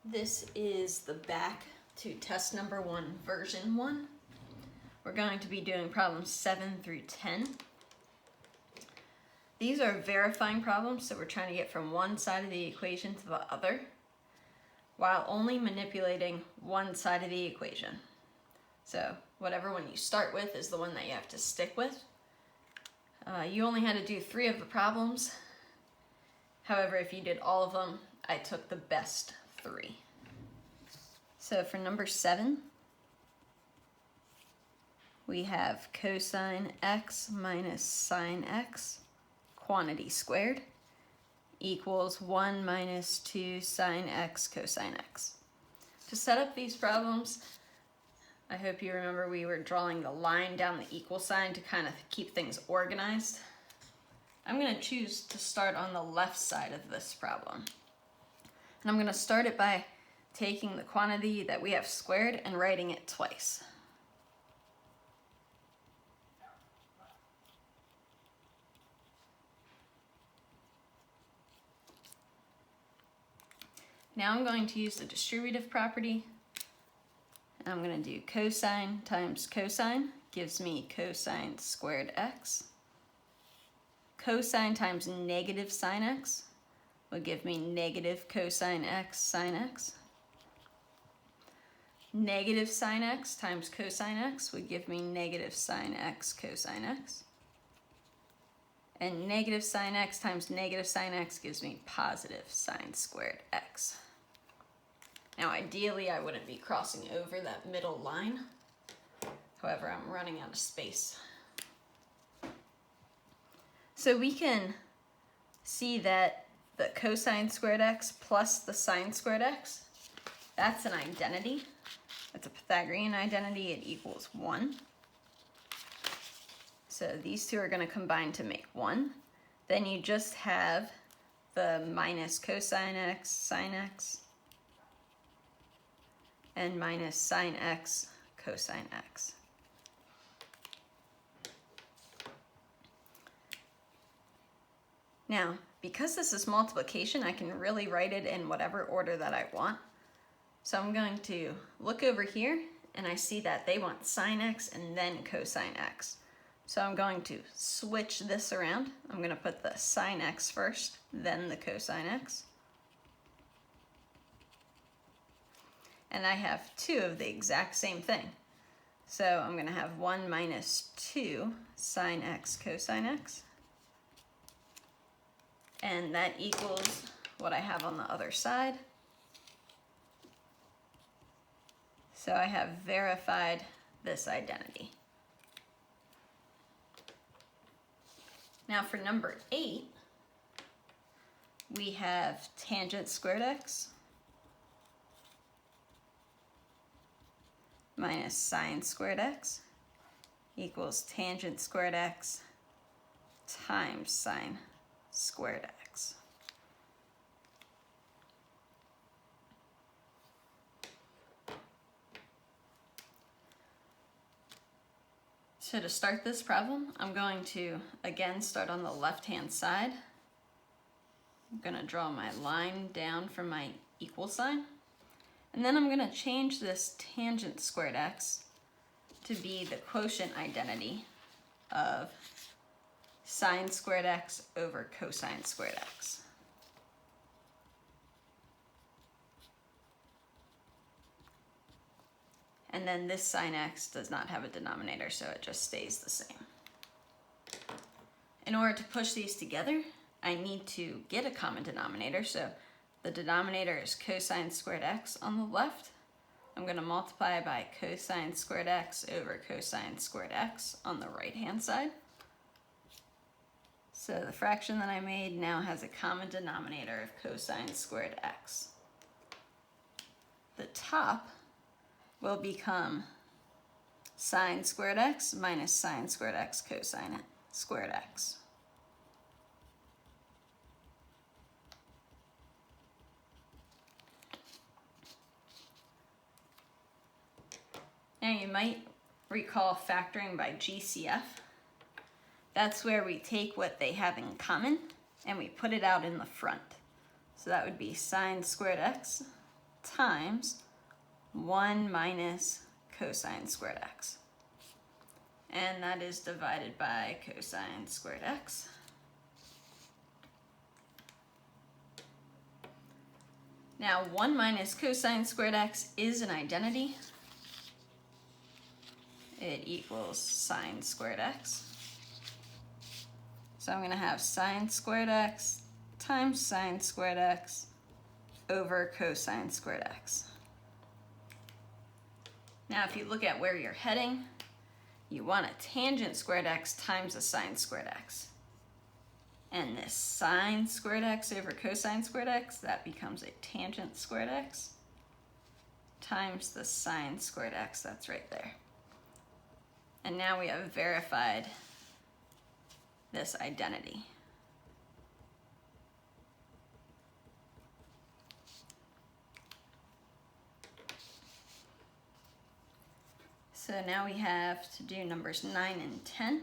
This is the back to test number 1, version 1. We're going to be doing problems 7 through 10. These are verifying problems, so we're trying to get from one side of the equation to the other, while only manipulating one side of the equation. So whatever one you start with is the one that you have to stick with. You only had to do 3 of the problems. However, if you did all of them, I took the best 3. So for number 7, we have cosine x minus sine x, quantity squared, equals 1 minus 2 sine x cosine x. To set up these problems, I hope you remember we were drawing the line down the equal sign to kind of keep things organized. I'm going to choose to start on the left side of this problem. And I'm going to start it by taking the quantity that we have squared and writing it twice. Now I'm going to use the distributive property. And I'm going to do cosine times cosine gives me cosine squared x. Cosine times negative sine x will give me negative cosine x sine x. Negative sine x times cosine x would give me negative sine x cosine x. And negative sine x times negative sine x gives me positive sine squared x. Now ideally I wouldn't be crossing over that middle line. However, I'm running out of space. So we can see that the cosine squared x plus the sine squared x, that's an identity. It's a Pythagorean identity. It equals 1. So these two are going to combine to make 1. Then you just have the minus cosine x sine x and minus sine x cosine x. Now, because this is multiplication, I can really write it in whatever order that I want. So I'm going to look over here, and I see that they want sine x and then cosine x. So I'm going to switch this around. I'm going to put the sine x first, then the cosine x. And I have 2 of the exact same thing. So I'm going to have 1 minus 2 sine x cosine x. And that equals what I have on the other side. So I have verified this identity. Now for number 8, we have tangent squared x minus sine squared x equals tangent squared x times sine squared x. So to start this problem, I'm going to again start on the left-hand side. I'm going to draw my line down from my equal sign. And then I'm going to change this tangent squared x to be the quotient identity of sine squared x over cosine squared x. And then this sine x does not have a denominator, so it just stays the same. In order to push these together, I need to get a common denominator. So the denominator is cosine squared x on the left. I'm going to multiply by cosine squared x over cosine squared x on the right-hand side. So the fraction that I made now has a common denominator of cosine squared x. The top will become sine squared x minus sine squared x cosine squared x. Now you might recall factoring by GCF. That's where we take what they have in common and we put it out in the front. So that would be sine squared x times 1 minus cosine squared x. And that is divided by cosine squared x. Now 1 minus cosine squared x is an identity. It equals sine squared x. So I'm going to have sine squared x times sine squared x over cosine squared x. Now if you look at where you're heading, you want a tangent squared x times a sine squared x. And this sine squared x over cosine squared x, that becomes a tangent squared x times the sine squared x, that's right there. And now we have verified this identity. So now we have to do numbers 9 and 10.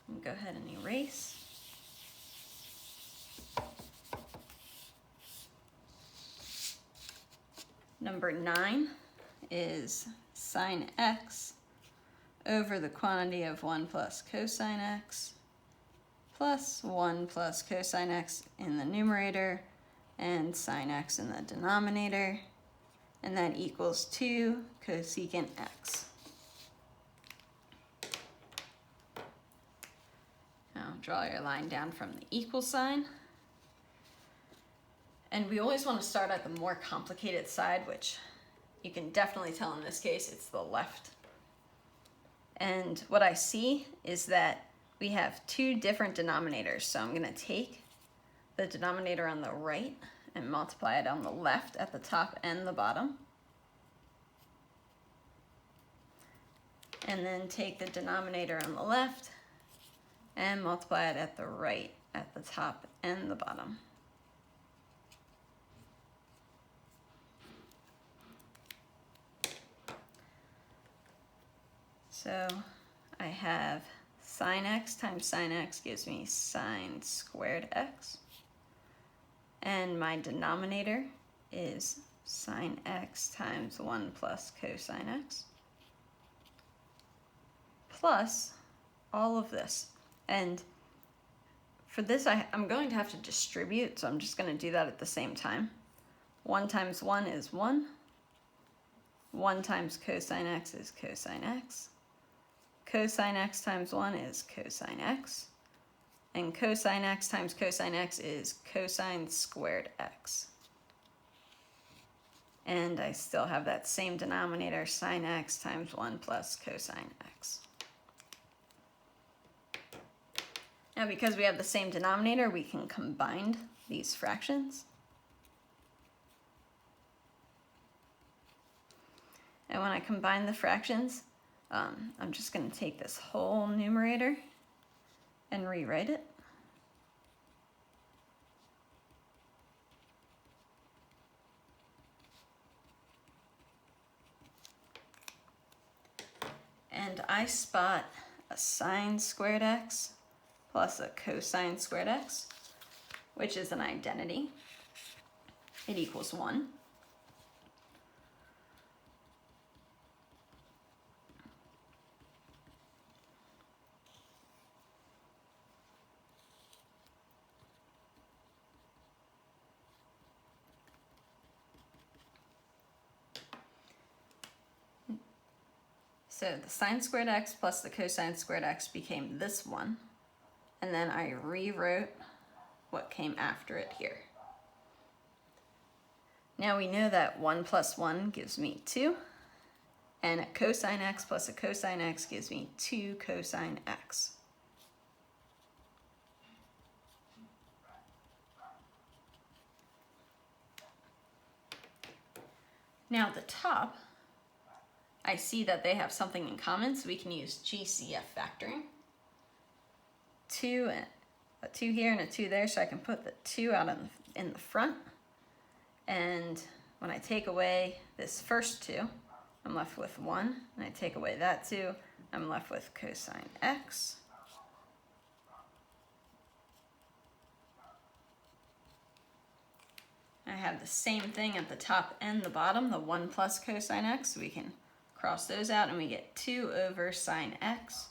I'll go ahead and erase. Number 9 is sine x over the quantity of 1 plus cosine x plus 1 plus cosine x in the numerator and sine x in the denominator, and that equals 2 cosecant x. Now draw your line down from the equal sign. And we always want to start at the more complicated side, which you can definitely tell in this case it's the left. And what I see is that we have two different denominators. So I'm going to take the denominator on the right and multiply it on the left at the top and the bottom. And then take the denominator on the left and multiply it at the right at the top and the bottom. So I have sine x times sine x gives me sine squared x. And my denominator is sine x times 1 plus cosine x. Plus all of this. And for this, I'm going to have to distribute, so I'm just going to do that at the same time. 1 times 1 is 1. 1 times cosine x is cosine x. Cosine x times 1 is cosine x. And cosine x times cosine x is cosine squared x. And I still have that same denominator, sine x times 1 plus cosine x. Now because we have the same denominator, we can combine these fractions. And when I combine the fractions, I'm just going to take this whole numerator and rewrite it. And I spot a sine squared x plus a cosine squared x, which is an identity. It equals 1. So the sine squared x plus the cosine squared x became this one, and then I rewrote what came after it here. Now we know that 1 plus 1 gives me 2, and a cosine x plus a cosine x gives me 2 cosine x. Now the top, I see that they have something in common, so we can use GCF factoring. A 2 here and a 2 there, so I can put the 2 out in the front. And when I take away this first 2, I'm left with 1. And I take away that 2, I'm left with cosine x. I have the same thing at the top and the bottom, the 1 plus cosine x, so we can cross those out and we get 2 over sine x.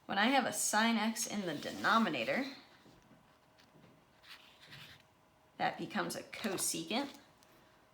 When I have a sine x in the denominator, that becomes a cosecant.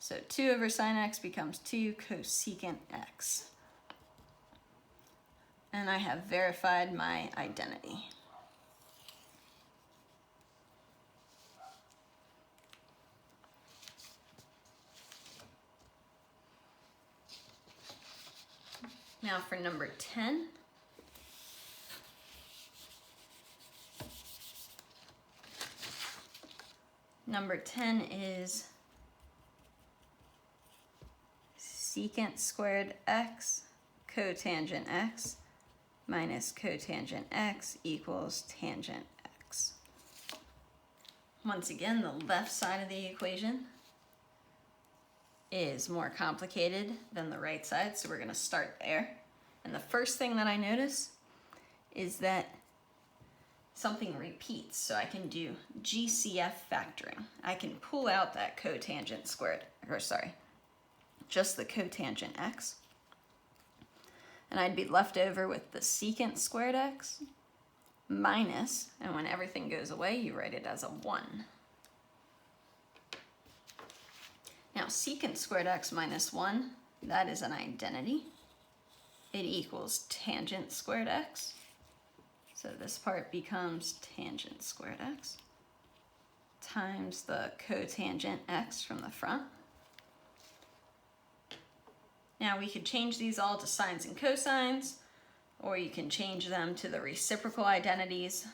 So 2 over sine x becomes 2 cosecant x. And I have verified my identity. Now for number 10. Number 10 is secant squared x cotangent x minus cotangent x equals tangent x. Once again, the left side of the equation is more complicated than the right side, so we're going to start there. And the first thing that I notice is that something repeats, so I can do GCF factoring. I can pull out that cotangent squared, just the cotangent x. And I'd be left over with the secant squared x minus, and when everything goes away, you write it as a 1. Now, secant squared x minus 1, that is an identity. It equals tangent squared x. So this part becomes tangent squared x times the cotangent x from the front. Now we could change these all to sines and cosines, or you can change them to the reciprocal identities,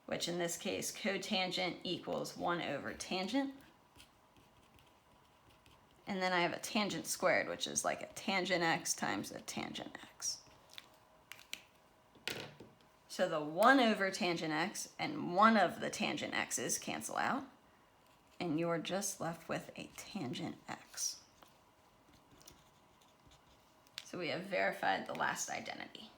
which in this case cotangent equals 1 over tangent. And then I have a tangent squared, which is like a tangent x times a tangent x. So the 1 over tangent x and one of the tangent x's cancel out, and you're just left with a tangent x. So we have verified the last identity.